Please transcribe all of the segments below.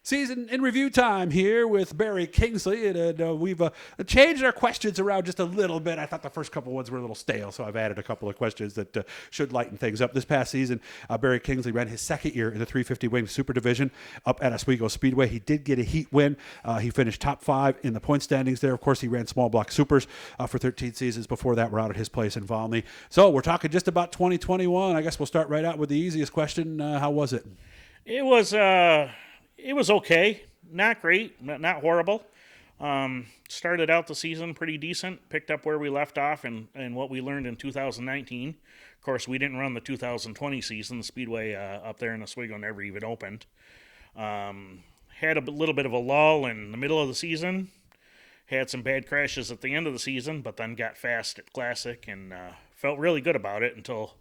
Season in review time here with Barry Kingsley, and we've changed our questions around just a little bit. I thought the first couple ones were a little stale, so I've added a couple of questions that should lighten things up. This past season, Barry Kingsley ran his second year in the 350 Winged Super Division up at Oswego Speedway. He did get a heat win. He finished top 5 in the point standings there. Of course, he ran small block supers for 13 seasons. Before that, we're out at his place in Volney. So we're talking just about 2021. I guess we'll start right out with the easiest question. How was it? It was okay. Not great, not horrible. Started out the season pretty decent, picked up where we left off and what we learned in 2019. Of course, we didn't run the 2020 season. The Speedway up there in Oswego never even opened. Had a little bit of a lull in the middle of the season. Had some bad crashes at the end of the season, but then got fast at Classic and felt really good about it until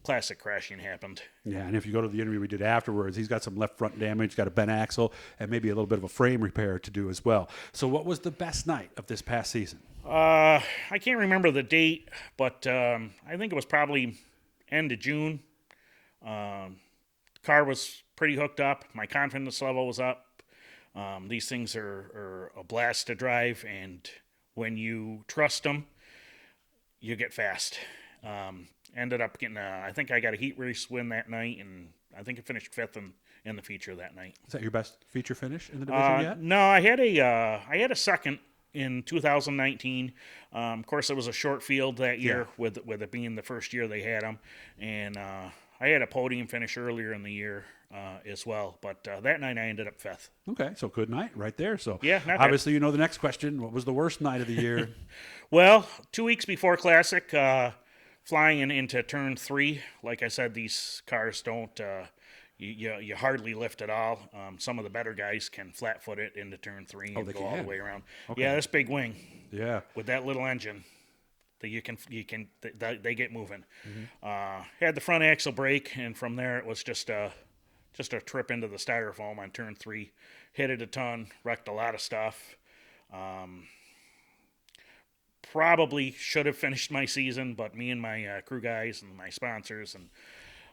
Classic crashing happened. Yeah, and if you go to the interview we did afterwards, he's got some left front damage, got a bent axle, and maybe a little bit of a frame repair to do as well. So what was the best night of this past season? I can't remember the date, but I think it was probably end of June. The car was pretty hooked up. My confidence level was up. These things are a blast to drive, and when you trust them, you get fast. Ended up getting I think I got a heat race win that night, and I think I finished 5th in the feature that night. Is that your best feature finish in the division yet? No, I had a second in 2019. Of course, it was a short field that year with it being the first year they had them, and I had a podium finish earlier in the year as well. But that night I ended up 5th. Okay, so good night right there. So yeah, obviously you know the next question. What was the worst night of the year? Well, 2 weeks before Classic. Flying into turn 3, like I said, these cars don't, you hardly lift at all. Some of the better guys can flat-foot it into turn 3 and go all the way around. Okay. Yeah, this big wing. Yeah. With that little engine, that they get moving. Mm-hmm. Had the front axle break, and from there it was just a trip into the styrofoam on turn 3. Hit it a ton, wrecked a lot of stuff. Probably should have finished my season, but me and my crew guys and my sponsors and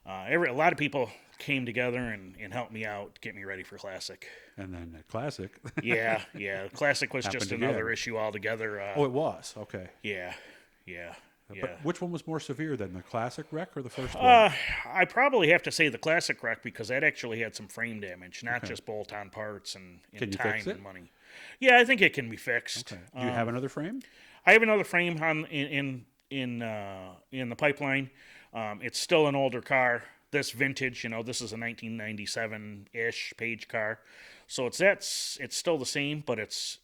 a lot of people came together and helped me out, get me ready for Classic. And then at Classic. yeah. Classic was just another issue altogether. Oh, it was? Okay. Yeah. But which one was more severe than the Classic wreck or the first one? I probably have to say the Classic wreck because that actually had some frame damage, not just bolt-on parts and time and money. Yeah, I think it can be fixed. Okay. Do you have another frame? I have another frame in the pipeline. It's still an older car. This vintage, this is a 1997-ish Page car, so it's still the same, but it's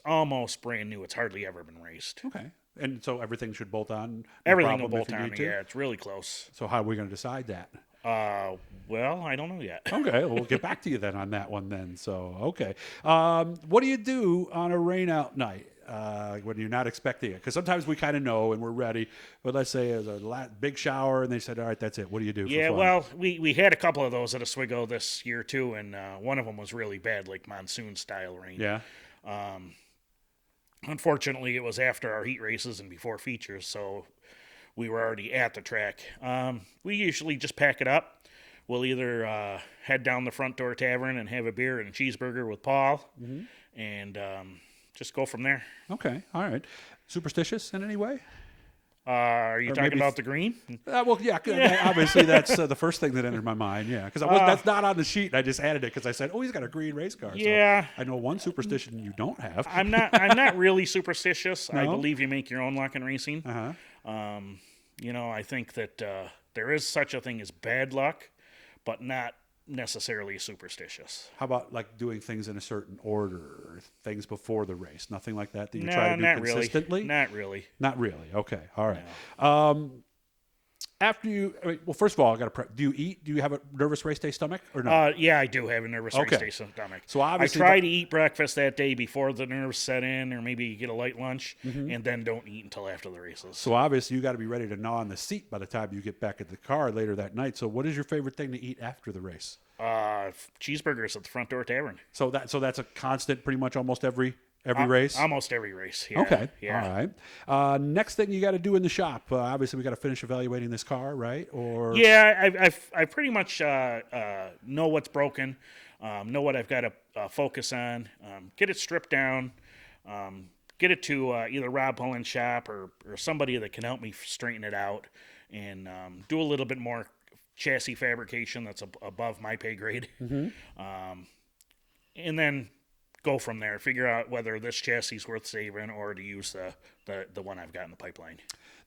almost brand new. It's hardly ever been raced. Okay, and so everything should bolt on. Everything will bolt on. Yeah, it's really close. So how are we going to decide that? Well, I don't know yet. Okay, well, we'll get back to you then on that one then. So, okay. What do you do on a rainout night when you're not expecting it? Because sometimes we kind of know and we're ready, but let's say there's a big shower and they said, all right, that's it. What do you do for fun? Well, we had a couple of those at Oswego this year too, and one of them was really bad, like monsoon-style rain. Yeah. Unfortunately, it was after our heat races and before features, so we were already at the track. We usually just pack it up. We'll either head down the Front Door Tavern and have a beer and a cheeseburger with Paul, and just go from there. Okay, all right. Superstitious in any way? Are you talking about the green? Well, yeah. Obviously, that's the first thing that entered my mind. Yeah, because that's not on the sheet. I just added it because I said, "Oh, he's got a green race car." Yeah, so I know one superstition you don't have. I'm not really superstitious. No? I believe you make your own luck in racing. I think that there is such a thing as bad luck, but not necessarily superstitious. How about like doing things in a certain order, things before the race? Nothing like that you try to do consistently? Not really. Not really. Okay. All right. No. First of all, do you eat? Do you have a nervous race day stomach or no? Yeah, I do have a nervous race day stomach. So obviously, I try to eat breakfast that day before the nerves set in, or maybe get a light lunch, and then don't eat until after the races. So obviously, you got to be ready to gnaw on the seat by the time you get back at the car later that night. So what is your favorite thing to eat after the race? Cheeseburgers at the Front Door Tavern. So that's a constant, pretty much almost every race? Almost every race, yeah. Okay, yeah. All right. Next thing you got to do in the shop, obviously we got to finish evaluating this car, right? Or yeah, I pretty much know what's broken. know what I've got to focus on, get it stripped down, get it to either Rob Pullen's shop or somebody that can help me straighten it out, and do a little bit more chassis fabrication that's above my pay grade. And then go from there, figure out whether this chassis is worth saving or to use the one I've got in the pipeline.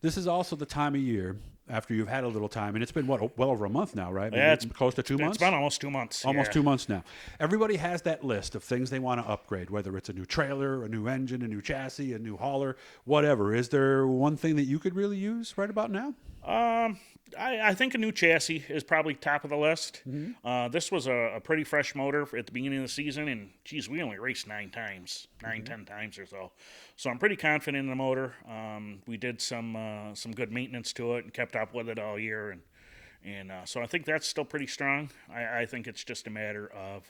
This is also the time of year after you've had a little time, and it's been, what, well over a month now, right? Yeah, it's close to 2 months? It's been almost 2 months. Almost yeah. 2 months now. Everybody has that list of things they want to upgrade, whether it's a new trailer, a new engine, a new chassis, a new hauler, whatever. Is there one thing that you could really use right about now? I think a new chassis is probably top of the list. This was a pretty fresh motor at the beginning of the season, and geez, we only raced 10 times or so. So I'm pretty confident in the motor. We did some good maintenance to it and kept up with it all year, and so I think that's still pretty strong. I think it's just a matter of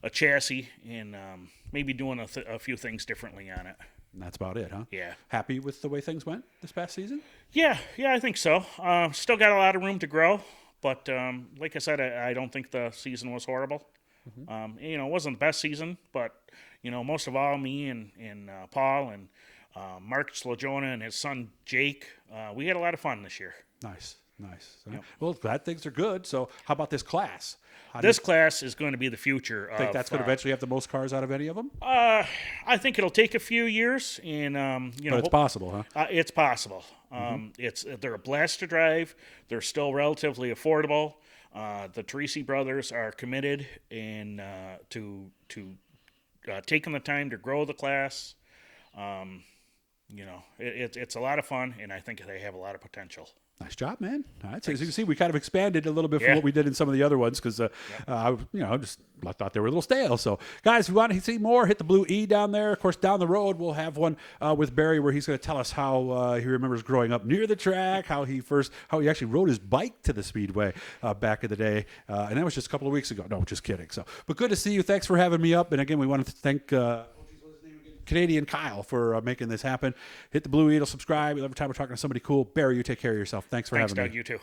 a chassis and maybe doing a few things differently on it. And that's about it, huh? Yeah. Happy with the way things went this past season? Yeah, I think so. Still got a lot of room to grow, but like I said, I don't think the season was horrible. It wasn't the best season, but most of all, me and Paul and Mark Slajona and his son Jake, we had a lot of fun this year. Nice. Yep. Well, glad things are good. So how about this class? This class is going to be the future. I think that's going to eventually have the most cars out of any of them? I think it'll take a few years, and But it's possible, huh? It's possible. They're a blast to drive. They're still relatively affordable. The Teresi brothers are committed and to taking the time to grow the class. It's a lot of fun, and I think they have a lot of potential. Nice job, man. All right. So as you can see, we kind of expanded a little bit from what we did in some of the other ones because, I thought they were a little stale. So, guys, if you want to see more, hit the blue E down there. Of course, down the road, we'll have one with Barry where he's going to tell us how he remembers growing up near the track, how he actually rode his bike to the Speedway back in the day. And that was just a couple of weeks ago. No, just kidding. So, but good to see you. Thanks for having me up. And again, we want to thank Canadian Kyle for making this happen. Hit the blue E to subscribe. Every time we're talking to somebody cool. Barry, you take care of yourself. Thanks for having me. Thanks, Doug. You too.